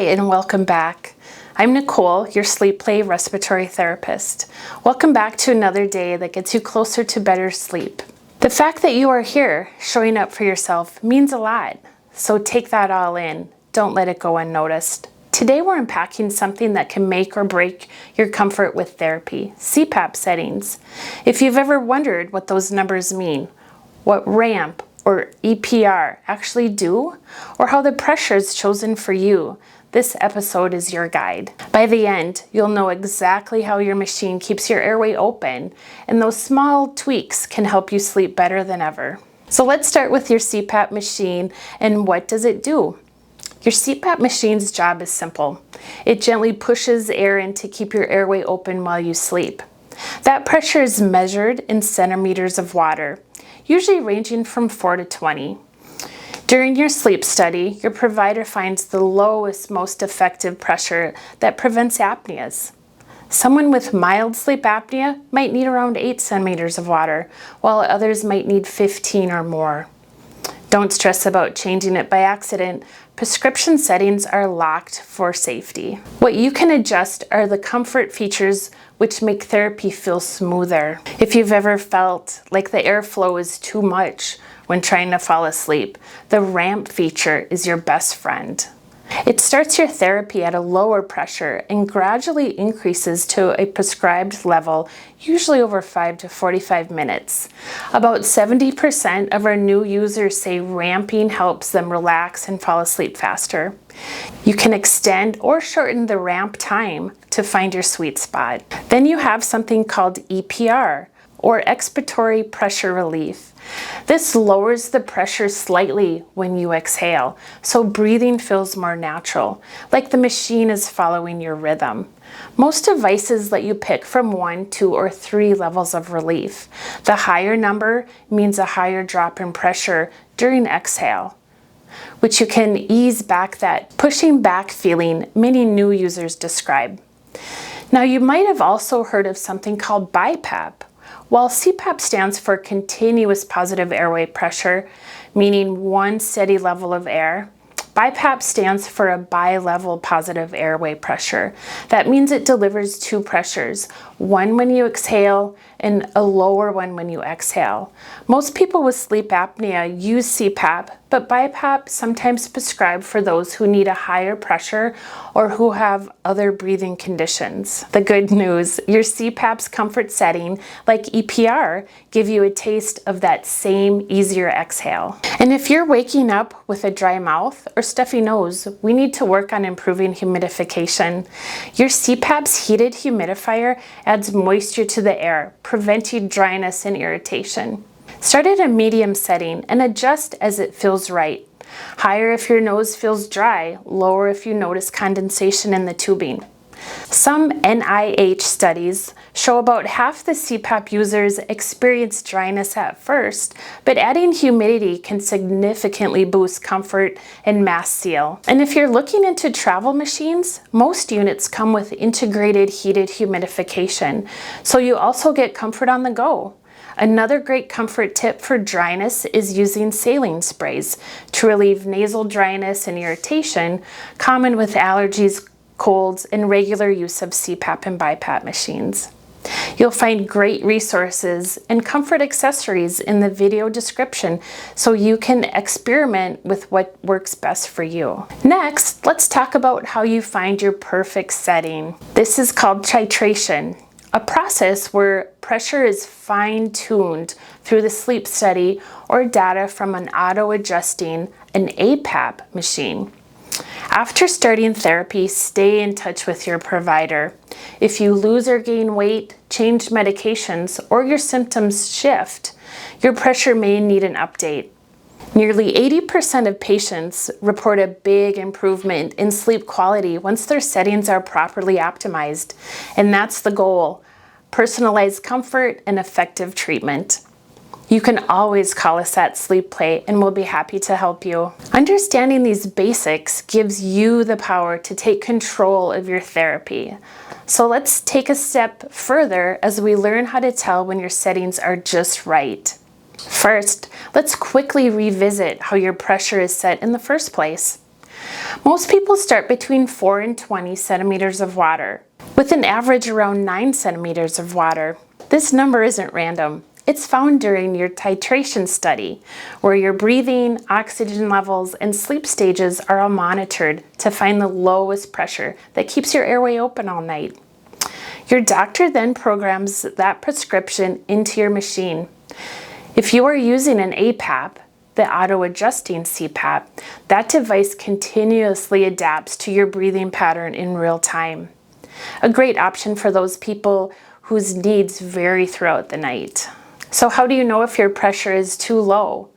and welcome back. I'm Nicole, your Sleeplay respiratory therapist. Welcome back to another day that gets you closer to better sleep. The fact that you are here, showing up for yourself, means a lot. So take that all in. Don't let it go unnoticed. Today we're unpacking something that can make or break your comfort with therapy, CPAP settings. If you've ever wondered what those numbers mean, what ramp or EPR actually do, or how the pressure is chosen for you, this episode is your guide. By the end, you'll know exactly how your machine keeps your airway open, and those small tweaks can help you sleep better than ever. So let's start with your CPAP machine, and what does it do? Your CPAP machine's job is simple. It gently pushes air in to keep your airway open while you sleep. That pressure is measured in centimeters of water, usually ranging from 4 to 20. During your sleep study, your provider finds the lowest, most effective pressure that prevents apneas. Someone with mild sleep apnea might need around 8 centimeters of water, while others might need 15 or more. Don't stress about changing it by accident. Prescription settings are locked for safety. What you can adjust are the comfort features which make therapy feel smoother. If you've ever felt like the airflow is too much when trying to fall asleep, the ramp feature is your best friend. It starts your therapy at a lower pressure and gradually increases to a prescribed level, usually over 5 to 45 minutes. About 70% of our new users say ramping helps them relax and fall asleep faster. You can extend or shorten the ramp time to find your sweet spot. Then you have something called EPR, or expiratory pressure relief. This lowers the pressure slightly when you exhale, so breathing feels more natural, like the machine is following your rhythm. Most devices let you pick from 1, 2, or 3 levels of relief. The higher number means a higher drop in pressure during exhale, which you can ease back that pushing back feeling many new users describe. Now, you might have also heard of something called BiPAP. While CPAP stands for continuous positive airway pressure, meaning one steady level of air, BiPAP stands for a bi-level positive airway pressure. That means it delivers 2 pressures, one when you exhale and a lower one when you exhale. Most people with sleep apnea use CPAP, but BiPAP sometimes prescribed for those who need a higher pressure or who have other breathing conditions. The good news, your CPAP's comfort setting, like EPR, give you a taste of that same easier exhale. And if you're waking up with a dry mouth or stuffy nose, we need to work on improving humidification. Your CPAP's heated humidifier adds moisture to the air, preventing dryness and irritation. Start at a medium setting and adjust as it feels right. Higher if your nose feels dry, lower if you notice condensation in the tubing. Some NIH studies show about half the CPAP users experience dryness at first, but adding humidity can significantly boost comfort and mask seal. And if you're looking into travel machines, most units come with integrated heated humidification, so you also get comfort on the go. Another great comfort tip for dryness is using saline sprays to relieve nasal dryness and irritation, common with allergies, colds, and regular use of CPAP and BiPAP machines. You'll find great resources and comfort accessories in the video description so you can experiment with what works best for you. Next, let's talk about how you find your perfect setting. This is called titration, a process where pressure is fine-tuned through the sleep study or data from an auto-adjusting, an APAP machine. After starting therapy, stay in touch with your provider. If you lose or gain weight, change medications, or your symptoms shift, your pressure may need an update. Nearly 80% of patients report a big improvement in sleep quality once their settings are properly optimized, and that's the goal: personalized comfort and effective treatment. You can always call us at Sleeplay and we'll be happy to help you. Understanding these basics gives you the power to take control of your therapy. So let's take a step further as we learn how to tell when your settings are just right. First, let's quickly revisit how your pressure is set in the first place. Most people start between 4 and 20 centimeters of water, with an average around 9 centimeters of water. This number isn't random. It's found during your titration study, where your breathing, oxygen levels, and sleep stages are all monitored to find the lowest pressure that keeps your airway open all night. Your doctor then programs that prescription into your machine. If you are using an APAP, the auto-adjusting CPAP, that device continuously adapts to your breathing pattern in real time. A great option for those people whose needs vary throughout the night. So how do you know if your pressure is too low?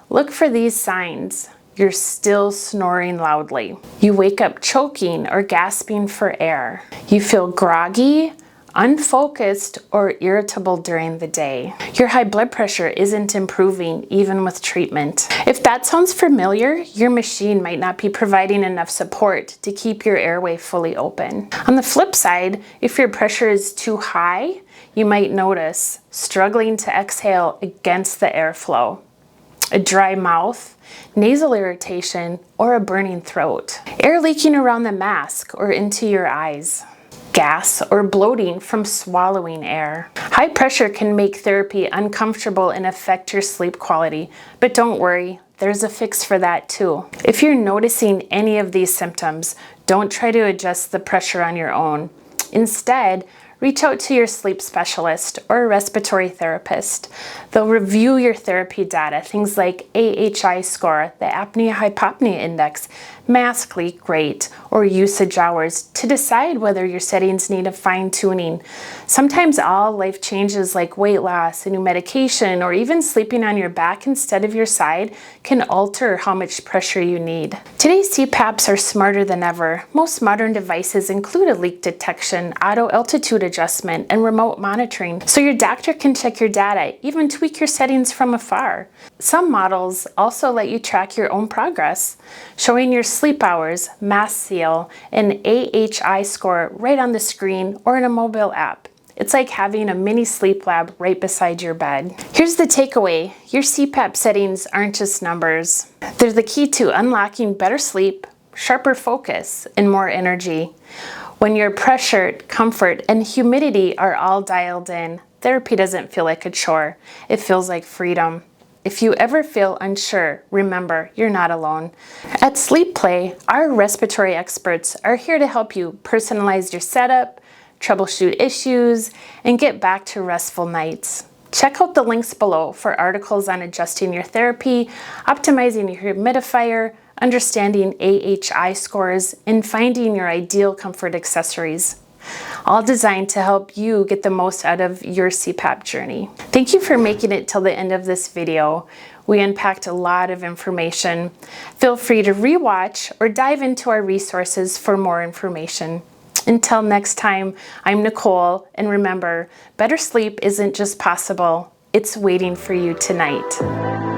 Look for these signs. You're still snoring loudly. You wake up choking or gasping for air. You feel groggy, unfocused, or irritable during the day. Your high blood pressure isn't improving even with treatment. If that sounds familiar, your machine might not be providing enough support to keep your airway fully open. On the flip side, if your pressure is too high, you might notice struggling to exhale against the airflow, a dry mouth, nasal irritation, or a burning throat, air leaking around the mask or into your eyes, gas or bloating from swallowing air. High pressure can make therapy uncomfortable and affect your sleep quality, but don't worry, there's a fix for that too. If you're noticing any of these symptoms, don't try to adjust the pressure on your own. Instead, reach out to your sleep specialist or a respiratory therapist. They'll review your therapy data, things like AHI score, the apnea-hypopnea index, mask leak rate, or usage hours to decide whether your settings need a fine-tuning. Sometimes all life changes like weight loss, a new medication, or even sleeping on your back instead of your side can alter how much pressure you need. Today's CPAPs are smarter than ever. Most modern devices include a leak detection, auto-altitude adjustment, and remote monitoring, so your doctor can check your data, even tweak your settings from afar. Some models also let you track your own progress, showing your sleep hours, mask seal, and AHI score right on the screen or in a mobile app. It's like having a mini sleep lab right beside your bed. Here's the takeaway. Your CPAP settings aren't just numbers. They're the key to unlocking better sleep, sharper focus, and more energy. When your pressure, comfort, and humidity are all dialed in, therapy doesn't feel like a chore. It feels like freedom. If you ever feel unsure, remember, you're not alone. At Sleeplay, our respiratory experts are here to help you personalize your setup, troubleshoot issues, and get back to restful nights. Check out the links below for articles on adjusting your therapy, optimizing your humidifier, understanding AHI scores, and finding your ideal comfort accessories. All designed to help you get the most out of your CPAP journey. Thank you for making it till the end of this video. We unpacked a lot of information. Feel free to rewatch or dive into our resources for more information. Until next time, I'm Nicole, and remember, better sleep isn't just possible, it's waiting for you tonight.